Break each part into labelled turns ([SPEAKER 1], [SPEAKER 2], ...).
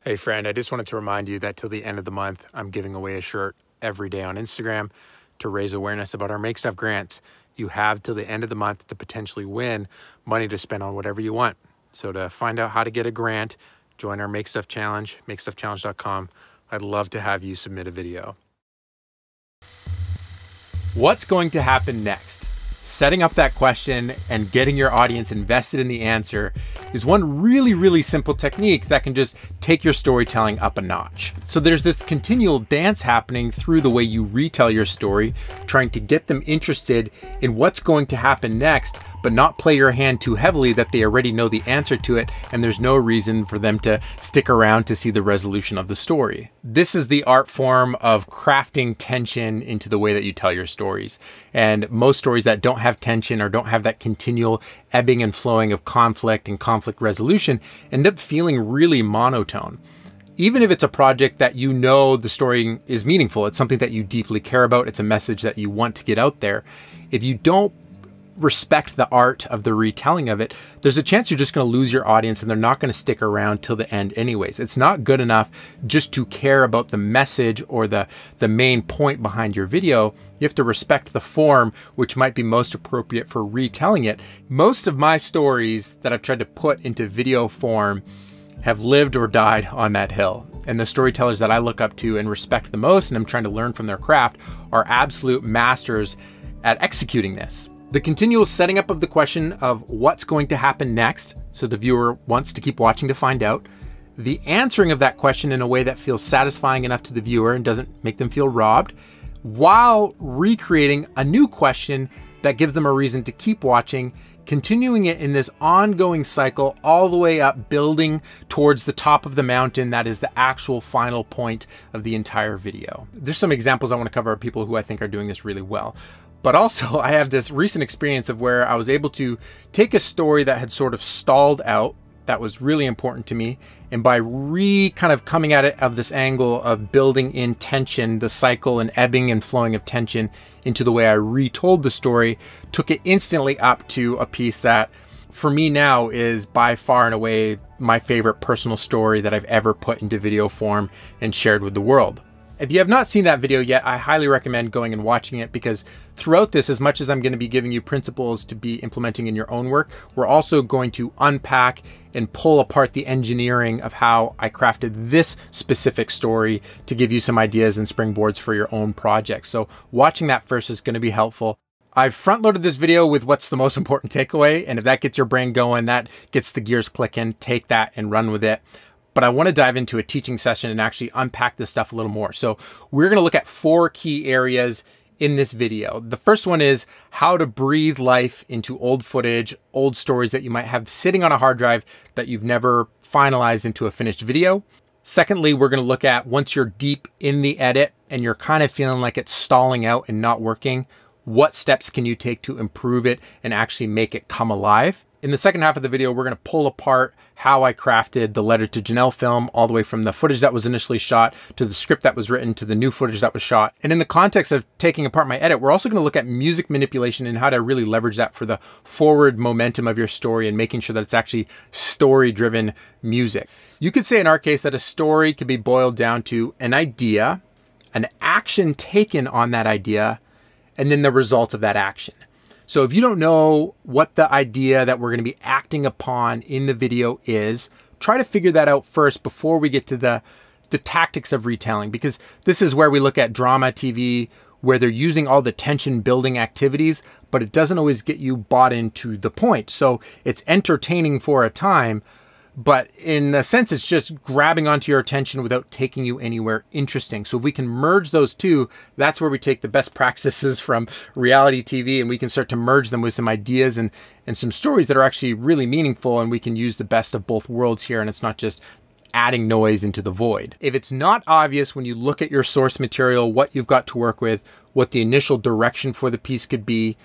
[SPEAKER 1] Hey friend, I just wanted to remind you that till the end of the month, I'm giving away a shirt every day on Instagram to raise awareness about our Make Stuff grants. You have till the end of the month to potentially win money to spend on whatever you want. So to find out how to get a grant, join our Make Stuff Challenge, makestuffchallenge.com. I'd love to have you submit a video. What's going to happen next? Setting up that question and getting your audience invested in the answer is one really simple technique that can just take your storytelling up a notch. So there's this continual dance happening through the way you retell your story, trying to get them interested in what's going to happen next, but not play your hand too heavily that they already know the answer to it and there's no reason for them to stick around to see the resolution of the story. This is the art form of crafting tension into the way that you tell your stories. And most stories that don't have tension or don't have that continual ebbing and flowing of conflict and conflict resolution end up feeling really monotone. Even if it's a project that you know the story is meaningful, it's something that you deeply care about, it's a message that you want to get out there. If you don't respect the art of the retelling of it, there's a chance you're just going to lose your audience and they're not going to stick around till the end anyways. It's not good enough just to care about the message or the main point behind your video. You have to respect the form, which might be most appropriate for retelling it. Most of my stories that I've tried to put into video form have lived or died on that hill. And the storytellers that I look up to and respect the most, and I'm trying to learn from their craft, are absolute masters at executing this. The continual setting up of the question of what's going to happen next, so the viewer wants to keep watching to find out. The answering of that question in a way that feels satisfying enough to the viewer and doesn't make them feel robbed, while recreating a new question that gives them a reason to keep watching, continuing it in this ongoing cycle all the way up, building towards the top of the mountain that is the actual final point of the entire video. There's some examples I want to cover of people who I think are doing this really well. But also I have this recent experience of where I was able to take a story that had sort of stalled out, that was really important to me, and by kind of coming at it of this angle of building in tension, the cycle and ebbing and flowing of tension into the way I retold the story, took it instantly up to a piece that for me now is by far and away my favorite personal story that I've ever put into video form and shared with the world. If you have not seen that video yet, I highly recommend going and watching it, because throughout this, as much as I'm going to be giving you principles to be implementing in your own work, we're also going to unpack and pull apart the engineering of how I crafted this specific story to give you some ideas and springboards for your own project. So watching that first is going to be helpful. I've front-loaded this video with what's the most important takeaway, and if that gets your brain going, that gets the gears clicking, take that and run with it. But I want to dive into a teaching session and actually unpack this stuff a little more. So we're going to look at 4 key areas in this video. The first one is how to breathe life into old footage, old stories that you might have sitting on a hard drive that you've never finalized into a finished video. Secondly, we're going to look at once you're deep in the edit and you're kind of feeling like it's stalling out and not working, what steps can you take to improve it and actually make it come alive? In the second half of the video, we're going to pull apart how I crafted the Letter to Janelle film, all the way from the footage that was initially shot to the script that was written to the new footage that was shot. And in the context of taking apart my edit, we're also going to look at music manipulation and how to really leverage that for the forward momentum of your story and making sure that it's actually story-driven music. You could say in our case that a story could be boiled down to an idea, an action taken on that idea, and then the result of that action. So if you don't know what the idea that we're going to be acting upon in the video is, try to figure that out first before we get to the tactics of retelling, because this is where we look at drama TV, where they're using all the tension building activities, but it doesn't always get you bought into the point. So it's entertaining for a time, but in a sense, it's just grabbing onto your attention without taking you anywhere interesting. So if we can merge those two, that's where we take the best practices from reality TV and we can start to merge them with some ideas and some stories that are actually really meaningful, and we can use the best of both worlds here, and it's not just adding noise into the void. If it's not obvious when you look at your source material, what you've got to work with, what the initial direction for the piece could be,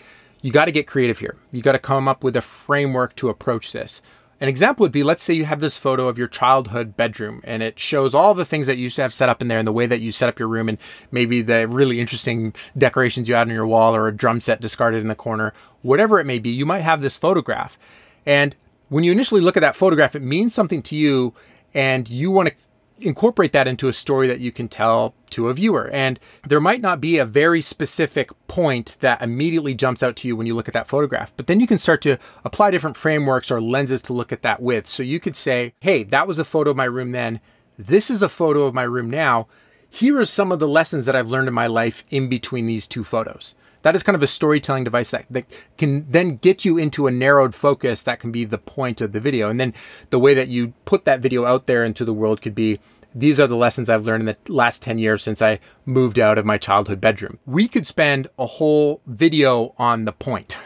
[SPEAKER 1] you got to get creative here. You got to come up with a framework to approach this. An example would be, let's say you have this photo of your childhood bedroom and it shows all the things that you used to have set up in there and the way that you set up your room and maybe the really interesting decorations you had on your wall or a drum set discarded in the corner, whatever it may be. You might have this photograph, and when you initially look at that photograph, it means something to you and you want to incorporate that into a story that you can tell to a viewer. And there might not be a very specific point that immediately jumps out to you when you look at that photograph, but then you can start to apply different frameworks or lenses to look at that with. So you could say, hey, that was a photo of my room then. This is a photo of my room now. Here are some of the lessons that I've learned in my life in between these two photos. That is kind of a storytelling device that can then get you into a narrowed focus that can be the point of the video. And then the way that you put that video out there into the world could be, these are the lessons I've learned in the last 10 years since I moved out of my childhood bedroom. We could spend a whole video on the point.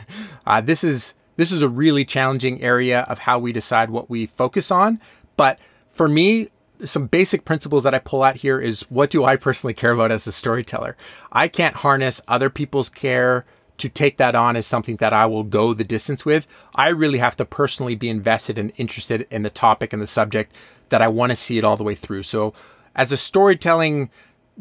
[SPEAKER 1] This is a really challenging area of how we decide what we focus on. But for me, some basic principles that I pull out here is, what do I personally care about as a storyteller? I can't harness other people's care to take that on as something that I will go the distance with. I really have to personally be invested and interested in the topic and the subject that I want to see it all the way through. So as a storytelling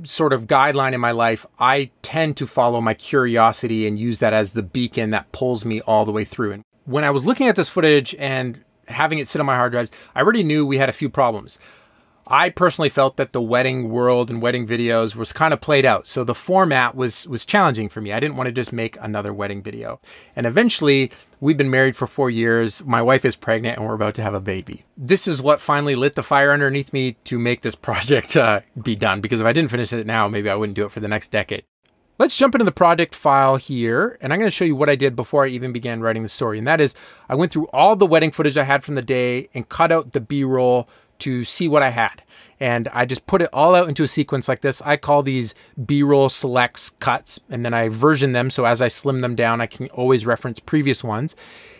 [SPEAKER 1] sort of guideline in my life, I tend to follow my curiosity and use that as the beacon that pulls me all the way through. And when I was looking at this footage and having it sit on my hard drives, I already knew we had a few problems. I personally felt that the wedding world and wedding videos was kind of played out. So the format was challenging for me. I didn't want to just make another wedding video. And eventually, we've been married for 4 years. My wife is pregnant and we're about to have a baby. This is what finally lit the fire underneath me to make this project be done. Because if I didn't finish it now, maybe I wouldn't do it for the next decade. Let's jump into the project file here, and I'm going to show you what I did before I even began writing the story. And that is, I went through all the wedding footage I had from the day and cut out the B-roll to see what I had. And I just put it all out into a sequence like this. I call these B-roll selects cuts, and then I version them. So as I slim them down, I can always reference previous ones.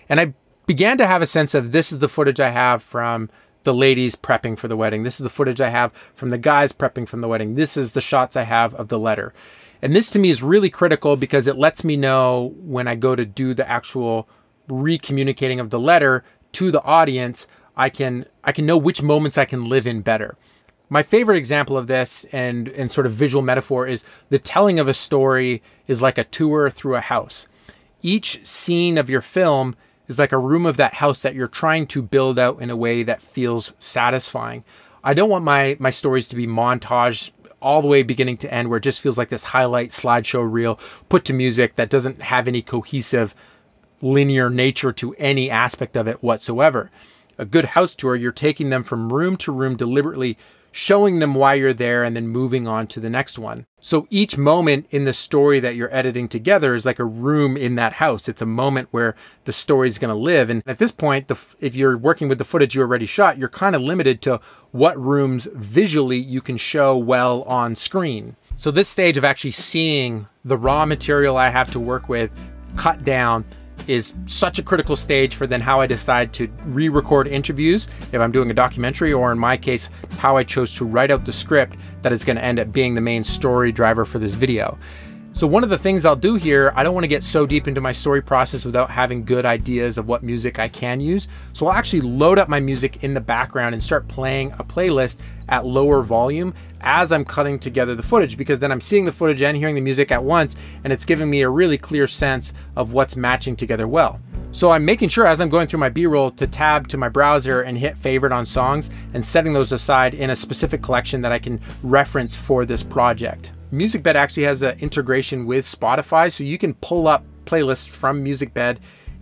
[SPEAKER 1] And I began to have a sense of, this is the footage I have from the ladies prepping for the wedding. This is the footage I have from the guys prepping from the wedding. This is the shots I have of the letter. And this to me is really critical because it lets me know when I go to do the actual re-communicating of the letter to the audience, I can know which moments I can live in better. My favorite example of this and sort of visual metaphor is the telling of a story is like a tour through a house. Each scene of your film is like a room of that house that you're trying to build out in a way that feels satisfying. I don't want my stories to be montaged all the way beginning to end where it just feels like this highlight slideshow reel put to music that doesn't have any cohesive linear nature to any aspect of it whatsoever. A good house tour, you're taking them from room to room deliberately, showing them why you're there and then moving on to the next one. So each moment in the story that you're editing together is like a room in that house. It's a moment where the story is going to live. And at this point, if you're working with the footage you already shot, you're kind of limited to what rooms visually you can show well on screen. So this stage of actually seeing the raw material I have to work with cut down is such a critical stage for then how I decide to re-record interviews if I'm doing a documentary, or in my case, how I chose to write out the script that is going to end up being the main story driver for this video. So one of the things I'll do here, I don't want to get so deep into my story process without having good ideas of what music I can use. So I'll actually load up my music in the background and start playing a playlist at lower volume as I'm cutting together the footage, because then I'm seeing the footage and hearing the music at once, and it's giving me a really clear sense of what's matching together well. So I'm making sure as I'm going through my B-roll to tab to my browser and hit favorite on songs and setting those aside in a specific collection that I can reference for this project. Musicbed actually has an integration with Spotify, so you can pull up playlists from Musicbed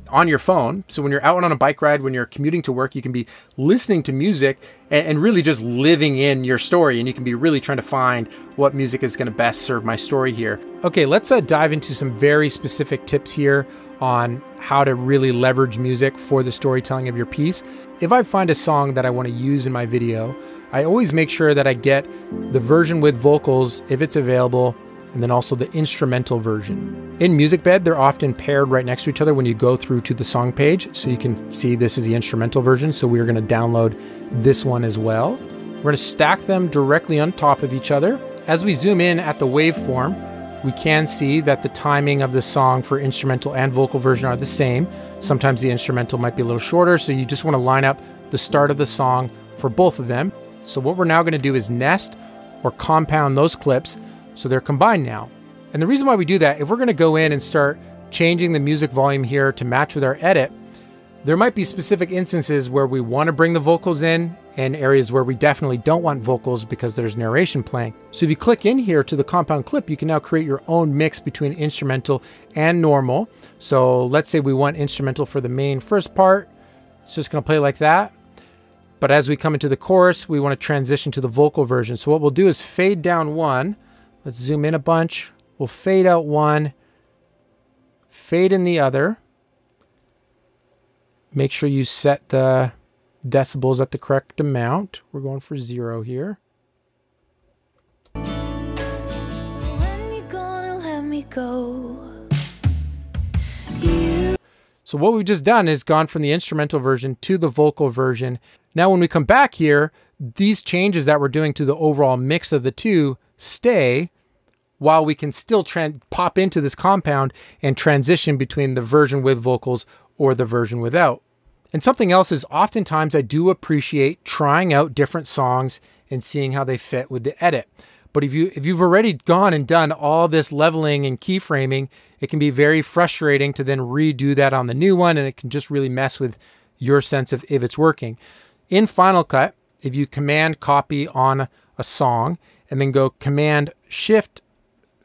[SPEAKER 1] on your phone. So when you're out on a bike ride, when you're commuting to work, you can be listening to music and really just living in your story. And you can be really trying to find what music is going to best serve my story here. Okay, let's dive into some very specific tips here on how to really leverage music for the storytelling of your piece. If I find a song that I want to use in my video, I always make sure that I get the version with vocals if it's available, and then also the instrumental version. In Musicbed, they're often paired right next to each other when you go through to the song page. So you can see this is the instrumental version. So we're going to download this one as well. We're going to stack them directly on top of each other. As we zoom in at the waveform, we can see that the timing of the song for instrumental and vocal version are the same. Sometimes the instrumental might be a little shorter, so you just want to line up the start of the song for both of them. So what we're now going to do is nest or compound those clips so they're combined now. And the reason why we do that, if we're going to go in and start changing the music volume here to match with our edit, There might be specific instances where we want to bring the vocals in and areas where we definitely don't want vocals because there's narration playing. So if you click in here to the compound clip, you can now create your own mix between instrumental and normal. So let's say we want instrumental for the main first part. It's just going to play like that. But as we come into the chorus, we want to transition to the vocal version. So what we'll do is fade down one. Let's zoom in a bunch. We'll fade out one, fade in the other. Make sure you set the decibels at the correct amount. We're going for 0 here.
[SPEAKER 2] When you gonna let me go?
[SPEAKER 1] So what we've just done is gone from the instrumental version to the vocal version. Now when we come back here, these changes that we're doing to the overall mix of the two stay, while we can still pop into this compound and transition between the version with vocals or the version without. And something else is oftentimes I do appreciate trying out different songs and seeing how they fit with the edit. But if you've already gone and done all this leveling and keyframing, it can be very frustrating to then redo that on the new one, and it can just really mess with your sense of if it's working. In Final Cut, if you Command copy on a song and then go Command Shift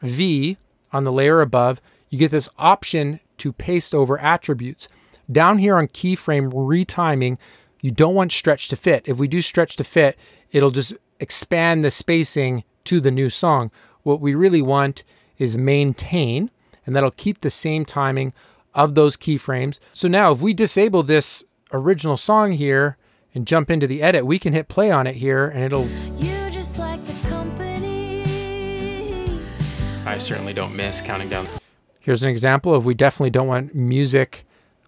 [SPEAKER 1] V on the layer above, you get this option to paste over attributes. Down here on keyframe retiming, you don't want stretch to fit. If we do stretch to fit, it'll just expand the spacing to the new song. What we really want is maintain, and that'll keep the same timing of those keyframes. So now if we disable this original song here and jump into the edit, we can hit play on it here and it'll...
[SPEAKER 2] You just like the company.
[SPEAKER 1] I certainly don't miss counting down. Here's an example of we definitely don't want music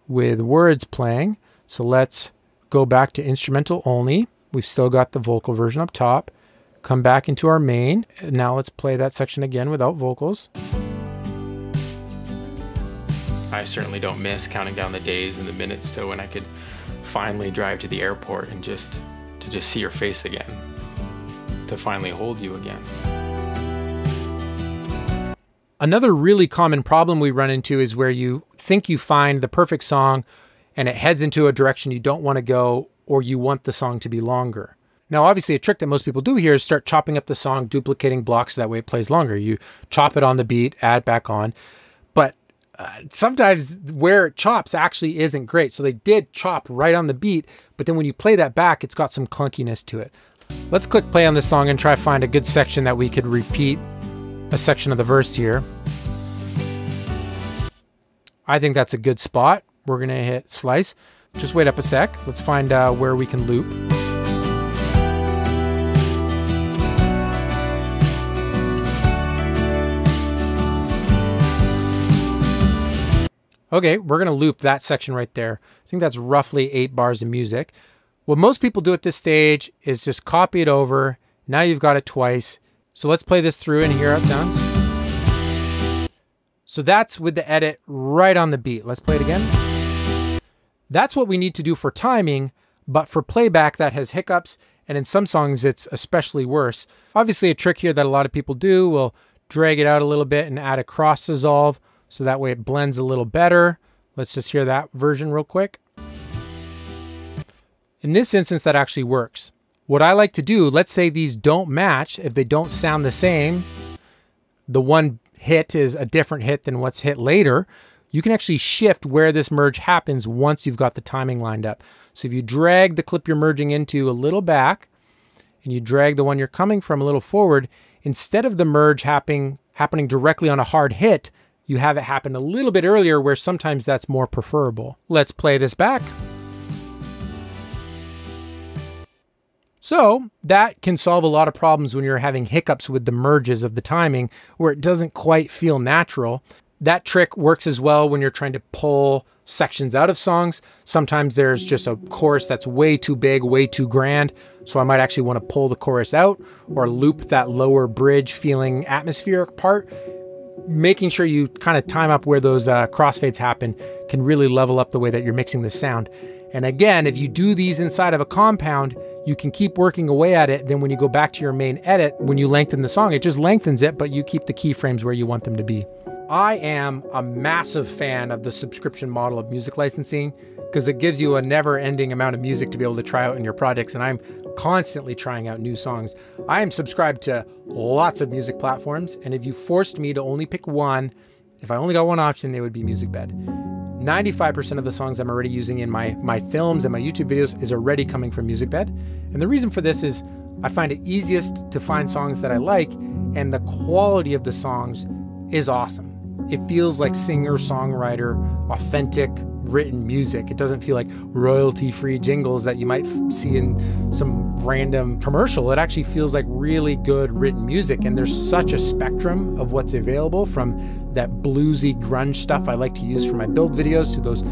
[SPEAKER 1] with words playing. So let's go back to instrumental only. We've still got the vocal version up top. Come back into our main. Now let's play that section again without vocals. I certainly don't miss counting down the days and the minutes to when I could finally drive to the airport and just see your face again, to finally hold you again. Another really common problem we run into is where you think you find the perfect song and it heads into a direction you don't want to go, or you want the song to be longer. Now, obviously, a trick that most people do here is start chopping up the song, duplicating blocks, so that way it plays longer. You chop it on the beat, add back on. But sometimes where it chops actually isn't great. So they did chop right on the beat, but then when you play that back, it's got some clunkiness to it. Let's click play on this song and try to find a good section that we could repeat a section of the verse here. I think that's a good spot. We're gonna hit slice. Just wait up a sec. Let's find where we can loop. Okay, we're gonna loop that section right there. I think that's roughly 8 bars of music. What most people do at this stage is just copy it over. Now you've got it twice. So let's play this through and hear how it sounds. So that's with the edit right on the beat. Let's play it again. That's what we need to do for timing, but for playback that has hiccups, and in some songs it's especially worse. Obviously a trick here that a lot of people do will drag it out a little bit and add a cross dissolve, so that way it blends a little better. Let's just hear that version real quick. In this instance, that actually works. What I like to do, let's say these don't match, if they don't sound the same, the one hit is a different hit than what's hit later, you can actually shift where this merge happens once you've got the timing lined up. So if you drag the clip you're merging into a little back, and you drag the one you're coming from a little forward, instead of the merge happening directly on a hard hit, you have it happen a little bit earlier, where sometimes that's more preferable. Let's play this back. So that can solve a lot of problems when you're having hiccups with the merges of the timing, where it doesn't quite feel natural. That trick works as well when you're trying to pull sections out of songs. Sometimes there's just a chorus that's way too big, way too grand. So I might actually want to pull the chorus out or loop that lower bridge feeling atmospheric part. Making sure you kind of time up where those crossfades happen can really level up the way that you're mixing the sound. And again, if you do these inside of a compound, you can keep working away at it. Then when you go back to your main edit, when you lengthen the song, it just lengthens it, but you keep the keyframes where you want them to be. I am a massive fan of the subscription model of music licensing. because it gives you a never-ending amount of music to be able to try out in your projects, and I'm constantly trying out new songs. I am subscribed to lots of music platforms, and if you forced me to only pick one, if I only got one option, it would be Musicbed. 95% of the songs I'm already using in my films and my YouTube videos is already coming from Musicbed. And the reason for this is I find it easiest to find songs that I like, and the quality of the songs is awesome. It feels like singer-songwriter, authentic, written music. It doesn't feel like royalty-free jingles that you might see in some random commercial. It actually feels like really good written music, and there's such a spectrum of what's available, from that bluesy grunge stuff I like to use for my build videos to those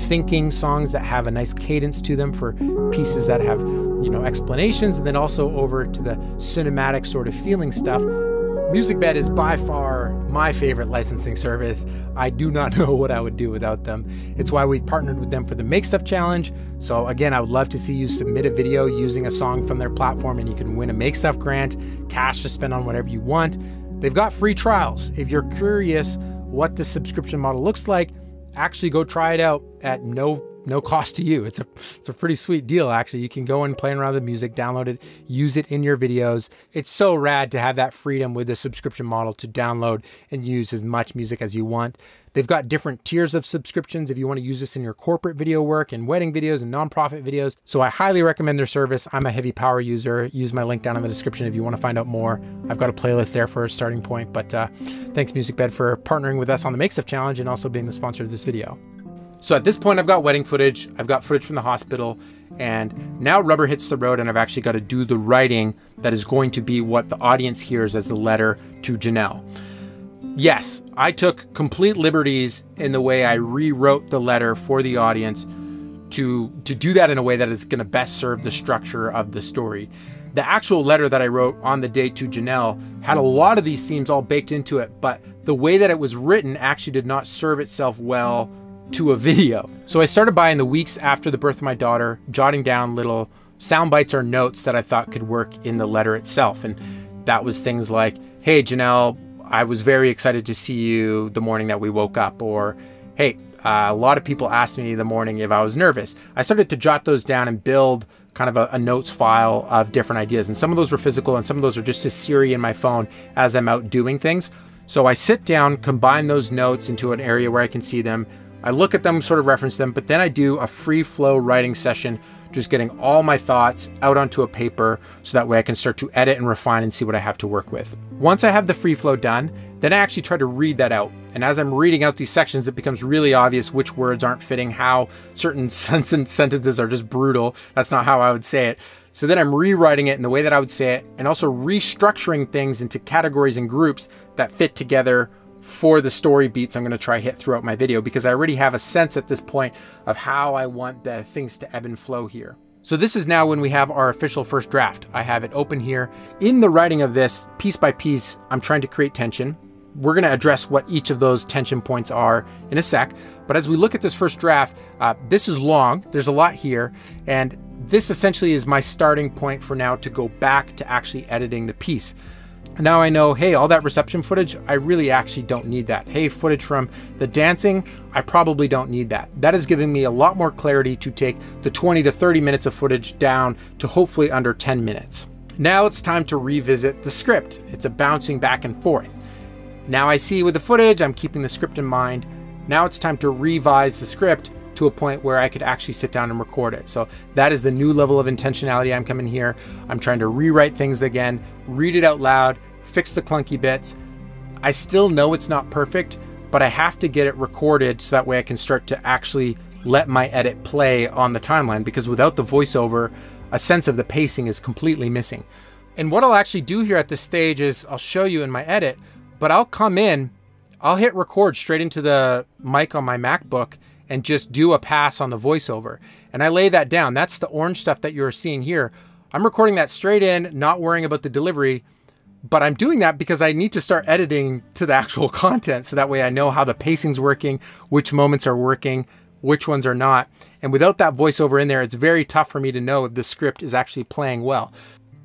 [SPEAKER 1] thinking songs that have a nice cadence to them for pieces that have, you know, explanations, and then also over to the cinematic sort of feeling stuff. Musicbed is by far my favorite licensing service. I do not know what I would do without them. It's why we partnered with them for the Make Stuff Challenge. So again, I would love to see you submit a video using a song from their platform, and you can win a Make Stuff grant, cash to spend on whatever you want. They've got free trials. If you're curious what the subscription model looks like, actually go try it out at no cost to you. It's a pretty sweet deal, actually. You can go and play around with the music, download it, use it in your videos. It's so rad to have that freedom with the subscription model to download and use as much music as you want. They've got different tiers of subscriptions if you want to use this in your corporate video work and wedding videos and nonprofit videos. So I highly recommend their service. I'm a heavy power user. Use my link down in the description if you want to find out more. I've got a playlist there for a starting point, but thanks Musicbed for partnering with us on the Make Stuff Challenge and also being the sponsor of this video. So at this point, I've got wedding footage, I've got footage from the hospital, and now rubber hits the road, and I've actually got to do the writing that is going to be what the audience hears as the letter to Janelle. Yes, I took complete liberties in the way I rewrote the letter for the audience to do that in a way that is going to best serve the structure of the story. The actual letter that I wrote on the day to Janelle had a lot of these themes all baked into it, but the way that it was written actually did not serve itself well to a video. So I started by, in the weeks after the birth of my daughter, jotting down little sound bites or notes that I thought could work in the letter itself. And that was things like, hey, Janelle, I was very excited to see you the morning that we woke up. Or, hey, a lot of people asked me the morning if I was nervous. I started to jot those down and build kind of a notes file of different ideas. And some of those were physical and some of those are just to Siri in my phone as I'm out doing things. So I sit down, combine those notes into an area where I can see them. I look at them, sort of reference them, but then I do a free flow writing session, just getting all my thoughts out onto a paper so that way I can start to edit and refine and see what I have to work with. Once I have the free flow done, then I actually try to read that out. And as I'm reading out these sections, it becomes really obvious which words aren't fitting, how certain sentences are just brutal. That's not how I would say it. So then I'm rewriting it in the way that I would say it, and also restructuring things into categories and groups that fit together for the story beats I'm going to try hit throughout my video, because I already have a sense at this point of how I want the things to ebb and flow here. So this is now when we have our official first draft. I have it open here. In the writing of this, piece by piece, I'm trying to create tension. We're going to address what each of those tension points are in a sec. But as we look at this first draft, this is long. There's a lot here. And this essentially is my starting point for now to go back to actually editing the piece. Now I know, hey, all that reception footage, I really actually don't need that. Hey, footage from the dancing, I probably don't need that. That is giving me a lot more clarity to take the 20 to 30 minutes of footage down to hopefully under 10 minutes. Now it's time to revisit the script. It's a bouncing back and forth. Now I see with the footage, I'm keeping the script in mind. Now it's time to revise the script to a point where I could actually sit down and record it. So that is the new level of intentionality I'm coming here. I'm trying to rewrite things again, read it out loud, fix the clunky bits. I still know it's not perfect, but I have to get it recorded so that way I can start to actually let my edit play on the timeline, because without the voiceover, a sense of the pacing is completely missing. And what I'll actually do here at this stage is I'll show you in my edit, but I'll come in, I'll hit record straight into the mic on my MacBook and just do a pass on the voiceover. And I lay that down. That's the orange stuff that you're seeing here. I'm recording that straight in, not worrying about the delivery, but I'm doing that because I need to start editing to the actual content. So that way I know how the pacing's working, which moments are working, which ones are not. And without that voiceover in there, it's very tough for me to know if the script is actually playing well.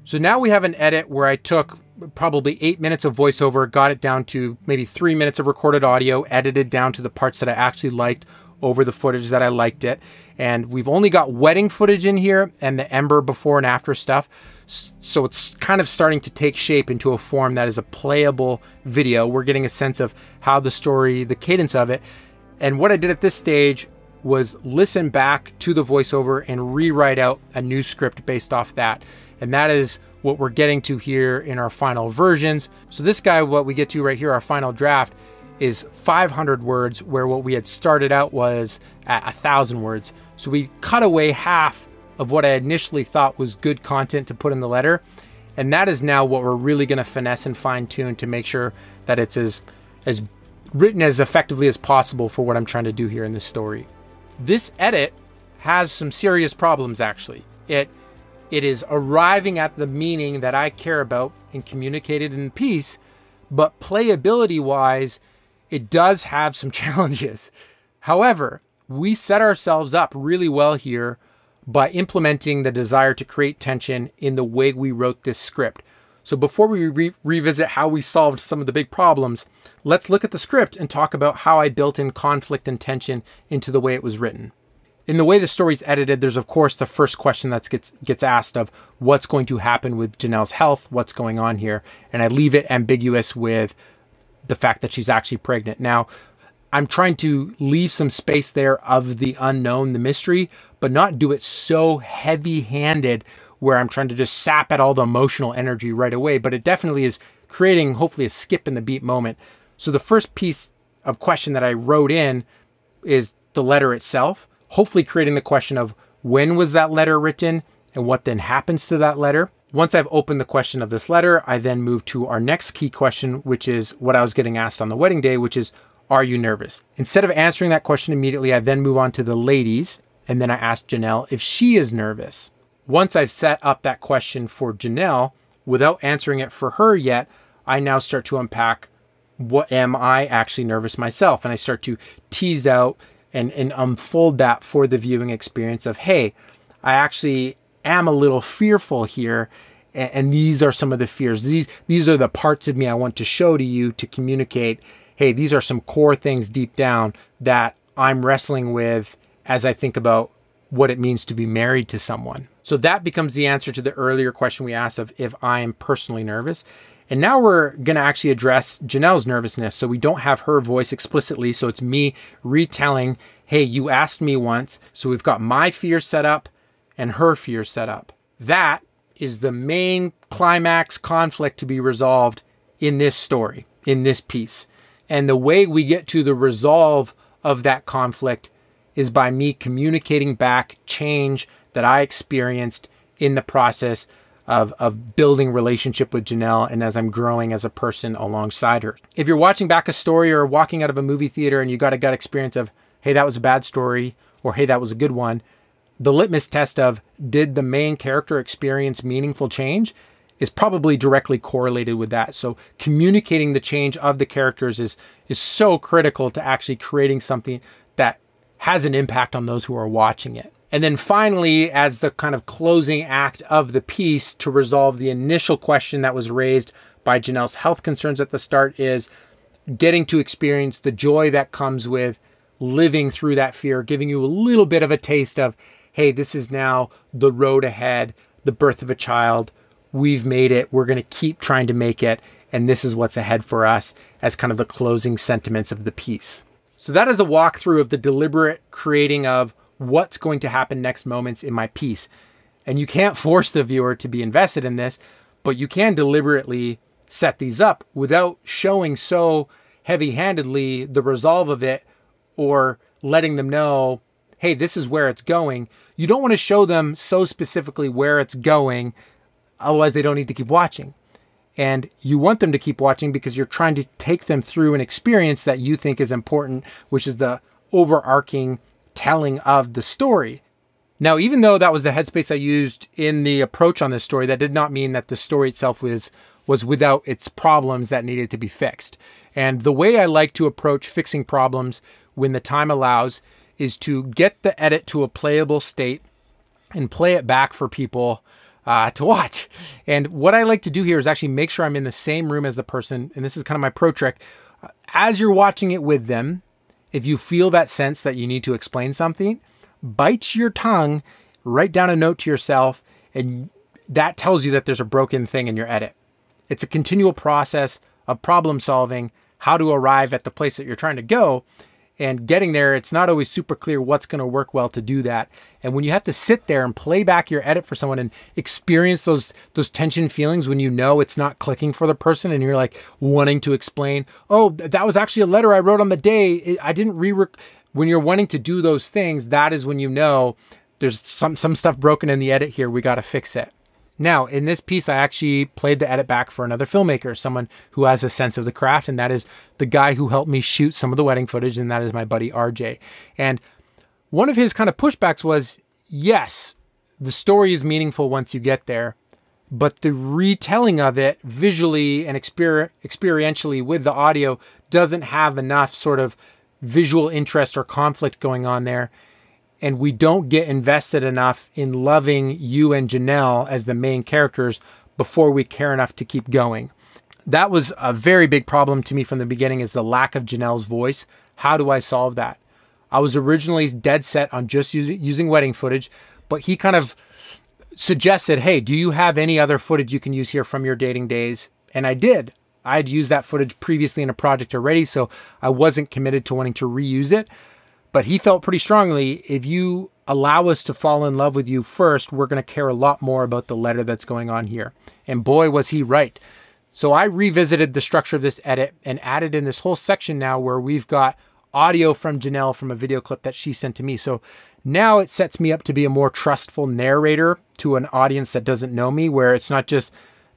[SPEAKER 1] So now we have an edit where I took probably 8 minutes of voiceover, got it down to maybe 3 minutes of recorded audio, edited down to the parts that I actually liked, over the footage that I liked it. And we've only got wedding footage in here and the Ember before and after stuff. So it's kind of starting to take shape into a form that is a playable video. We're getting a sense of how the story, the cadence of it. And what I did at this stage was listen back to the voiceover and rewrite out a new script based off that. And that is what we're getting to here in our final versions. So this guy, what we get to right here, our final draft, is 500 words, where what we had started out was at 1,000 words. So we cut away half of what I initially thought was good content to put in the letter. And that is now what we're really gonna finesse and fine tune to make sure that it's as written as effectively as possible for what I'm trying to do here in this story. This edit has some serious problems, actually. It is arriving at the meaning that I care about and communicated in the piece, but playability-wise, it does have some challenges. However, we set ourselves up really well here by implementing the desire to create tension in the way we wrote this script. So before we revisit how we solved some of the big problems, let's look at the script and talk about how I built in conflict and tension into the way it was written. In the way the story's edited, there's of course the first question that gets asked of what's going to happen with Janelle's health, what's going on here, and I leave it ambiguous with the fact that she's actually pregnant. Now, I'm trying to leave some space there of the unknown, the mystery, but not do it so heavy-handed where I'm trying to just sap at all the emotional energy right away, but it definitely is creating hopefully a skip in the beat moment. So the first piece of question that I wrote in is the letter itself, hopefully creating the question of when was that letter written and what then happens to that letter. Once I've opened the question of this letter, I then move to our next key question, which is what I was getting asked on the wedding day, which is, are you nervous? Instead of answering that question immediately, I then move on to the ladies, and then I ask Janelle if she is nervous. Once I've set up that question for Janelle, without answering it for her yet, I now start to unpack, what am I actually nervous myself? And I start to tease out and unfold that for the viewing experience of, hey, I actually am a little fearful here. And these are some of the fears. These are the parts of me I want to show to you to communicate, hey, these are some core things deep down that I'm wrestling with as I think about what it means to be married to someone. So that becomes the answer to the earlier question we asked of if I am personally nervous. And now we're going to actually address Janelle's nervousness. So we don't have her voice explicitly. So it's me retelling, hey, you asked me once. So we've got my fear set up and her fear set up. That is the main climax conflict to be resolved in this story, in this piece. And the way we get to the resolve of that conflict is by me communicating back change that I experienced in the process of building relationship with Janelle and as I'm growing as a person alongside her. If you're watching back a story or walking out of a movie theater and you got a gut experience of, hey, that was a bad story, or hey, that was a good one, the litmus test of did the main character experience meaningful change is probably directly correlated with that. So communicating the change of the characters is so critical to actually creating something that has an impact on those who are watching it. And then finally, as the kind of closing act of the piece to resolve the initial question that was raised by Janelle's health concerns at the start, is getting to experience the joy that comes with living through that fear, giving you a little bit of a taste of, hey, this is now the road ahead, the birth of a child. We've made it. We're going to keep trying to make it. And this is what's ahead for us as kind of the closing sentiments of the piece. So that is a walkthrough of the deliberate creating of what's going to happen next moments in my piece. And you can't force the viewer to be invested in this, but you can deliberately set these up without showing so heavy-handedly the resolve of it or letting them know, hey, this is where it's going. You don't want to show them so specifically where it's going, otherwise they don't need to keep watching. And you want them to keep watching because you're trying to take them through an experience that you think is important, which is the overarching telling of the story. Now, even though that was the headspace I used in the approach on this story, that did not mean that the story itself was without its problems that needed to be fixed. And the way I like to approach fixing problems when the time allows is to get the edit to a playable state and play it back for people to watch. And what I like to do here is actually make sure I'm in the same room as the person. And this is kind of my pro trick. As you're watching it with them, If you feel that sense that you need to explain something, bite your tongue, write down a note to yourself, and that tells you that there's a broken thing in your edit. It's a continual process of problem solving, how to arrive at the place that you're trying to go. And getting there, it's not always super clear what's going to work well to do that. And when you have to sit there and play back your edit for someone and experience those tension feelings when you know it's not clicking for the person and you're like wanting to explain, oh, that was actually a letter I wrote on the day. I didn't when you're wanting to do those things, that is when you know there's some stuff broken in the edit here. We got to fix it. Now, in this piece, I actually played the edit back for another filmmaker, someone who has a sense of the craft, and that is the guy who helped me shoot some of the wedding footage, and that is my buddy RJ. And one of his kind of pushbacks was, yes, the story is meaningful once you get there, but the retelling of it visually and experientially with the audio doesn't have enough sort of visual interest or conflict going on there. And we don't get invested enough in loving you and Janelle as the main characters before we care enough to keep going. That was a very big problem to me from the beginning, is the lack of Janelle's voice. How do I solve that? I was originally dead set on just using wedding footage, but he kind of suggested, hey, do you have any other footage you can use here from your dating days? And I did. I'd used that footage previously in a project already, so I wasn't committed to wanting to reuse it. But he felt pretty strongly, if you allow us to fall in love with you first, we're going to care a lot more about the letter that's going on here. And boy, was he right. So I revisited the structure of this edit and added in this whole section now where we've got audio from Janelle from a video clip that she sent to me. So now it sets me up to be a more trustful narrator to an audience that doesn't know me, where it's not just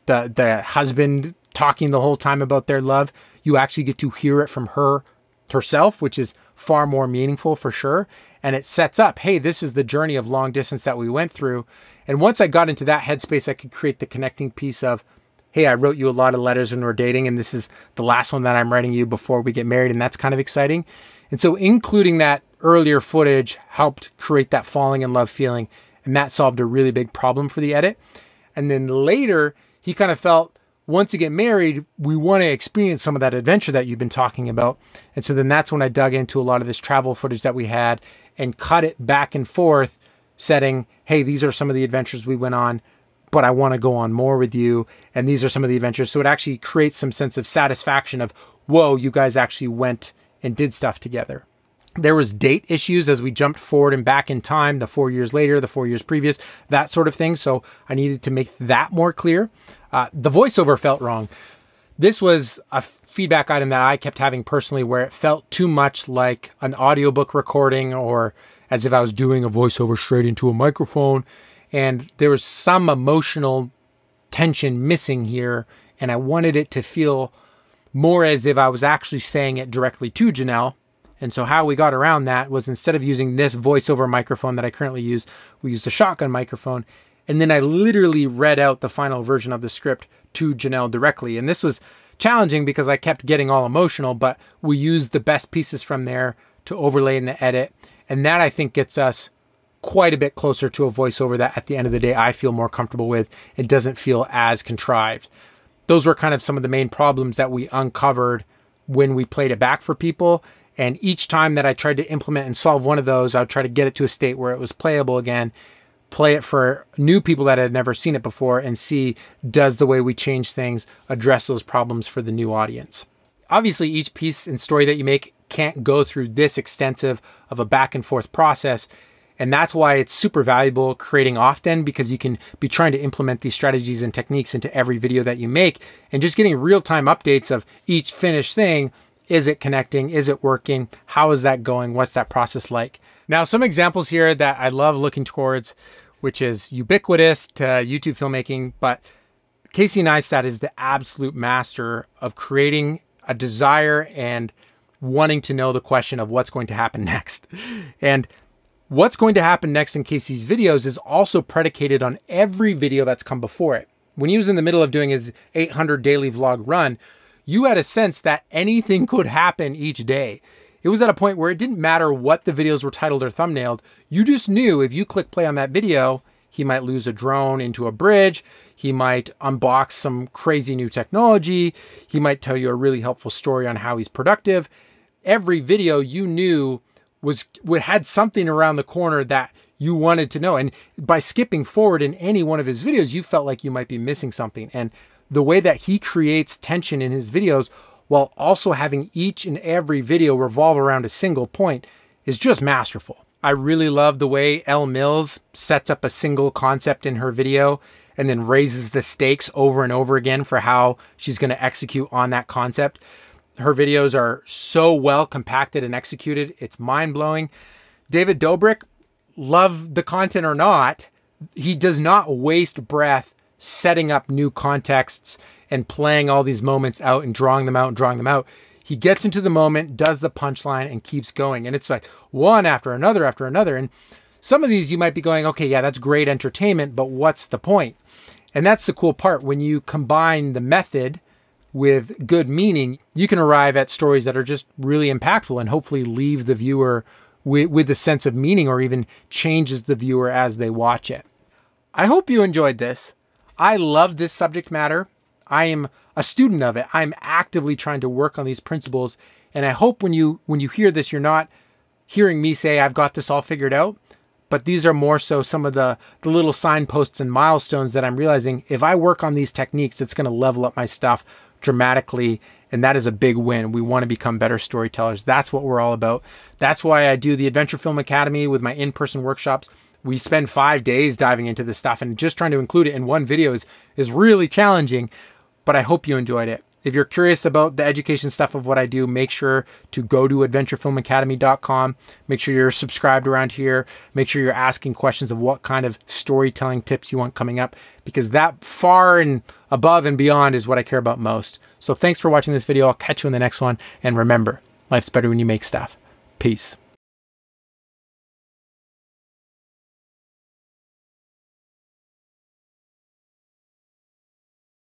[SPEAKER 1] the husband talking the whole time about their love. You actually get to hear it from herself, which is far more meaningful for sure. And it sets up, hey, this is the journey of long distance that we went through. And once I got into that headspace, I could create the connecting piece of, hey, I wrote you a lot of letters when we're dating, and this is the last one that I'm writing you before we get married. And that's kind of exciting. And so including that earlier footage helped create that falling in love feeling. And that solved a really big problem for the edit. And then later, he kind of felt, once you get married, we want to experience some of that adventure that you've been talking about. And so then that's when I dug into a lot of this travel footage that we had and cut it back and forth, setting, hey, these are some of the adventures we went on, but I want to go on more with you. And these are some of the adventures. So it actually creates some sense of satisfaction of, whoa, you guys actually went and did stuff together. There was date issues as we jumped forward and back in time, the 4 years later, the 4 years previous, that sort of thing. So I needed to make that more clear. The voiceover felt wrong. This was a feedback item that I kept having personally, where it felt too much like an audiobook recording, or as if I was doing a voiceover straight into a microphone. And there was some emotional tension missing here. And I wanted it to feel more as if I was actually saying it directly to Janelle. And so how we got around that was, instead of using this voiceover microphone that I currently use, we used a shotgun microphone. And then I literally read out the final version of the script to Janelle directly. And this was challenging because I kept getting all emotional, but we used the best pieces from there to overlay in the edit. And that, I think, gets us quite a bit closer to a voiceover that at the end of the day, I feel more comfortable with. It doesn't feel as contrived. Those were kind of some of the main problems that we uncovered when we played it back for people. And each time that I tried to implement and solve one of those, I would try to get it to a state where it was playable again, play it for new people that had never seen it before, and see, does the way we change things address those problems for the new audience. Obviously, each piece and story that you make can't go through this extensive of a back and forth process. And that's why it's super valuable creating often, because you can be trying to implement these strategies and techniques into every video that you make, and just getting real-time updates of each finished thing. Is it connecting? Is it working? How is that going? What's that process like? Now, some examples here that I love looking towards, which is ubiquitous to YouTube filmmaking, but Casey Neistat is the absolute master of creating a desire and wanting to know the question of what's going to happen next. And what's going to happen next in Casey's videos is also predicated on every video that's come before it. When he was in the middle of doing his 800 daily vlog run, you had a sense that anything could happen each day. It was at a point where it didn't matter what the videos were titled or thumbnailed. You just knew if you click play on that video, he might lose a drone into a bridge. He might unbox some crazy new technology. He might tell you a really helpful story on how he's productive. every video you knew had something around the corner that you wanted to know. And by skipping forward in any one of his videos, you felt like you might be missing something. And the way that he creates tension in his videos while also having each and every video revolve around a single point is just masterful. I really love the way Elle Mills sets up a single concept in her video and then raises the stakes over and over again for how she's going to execute on that concept. Her videos are so well compacted and executed. It's mind-blowing. David Dobrik, love the content or not, he does not waste breath setting up new contexts and playing all these moments out and drawing them out and drawing them out. He gets into the moment, does the punchline, and keeps going. And it's like one after another after another. And some of these you might be going, okay, yeah, that's great entertainment, but what's the point? And that's the cool part. When you combine the method with good meaning, you can arrive at stories that are just really impactful and hopefully leave the viewer with a sense of meaning, or even changes the viewer as they watch it. I hope you enjoyed this. I love this subject matter. I am a student of it. I'm actively trying to work on these principles. And I hope when you hear this, you're not hearing me say, I've got this all figured out. But these are more so some of the little signposts and milestones that I'm realizing if I work on these techniques, it's going to level up my stuff dramatically. And that is a big win. We want to become better storytellers. That's what we're all about. That's why I do the Adventure Film Academy with my in-person workshops. We spend 5 days diving into this stuff, and just trying to include it in one video is really challenging, but I hope you enjoyed it. If you're curious about the education stuff of what I do, make sure to go to adventurefilmacademy.com. Make sure you're subscribed around here. Make sure you're asking questions of what kind of storytelling tips you want coming up, because that far and above and beyond is what I care about most. So thanks for watching this video. I'll catch you in the next one. And remember, life's better when you make stuff. Peace.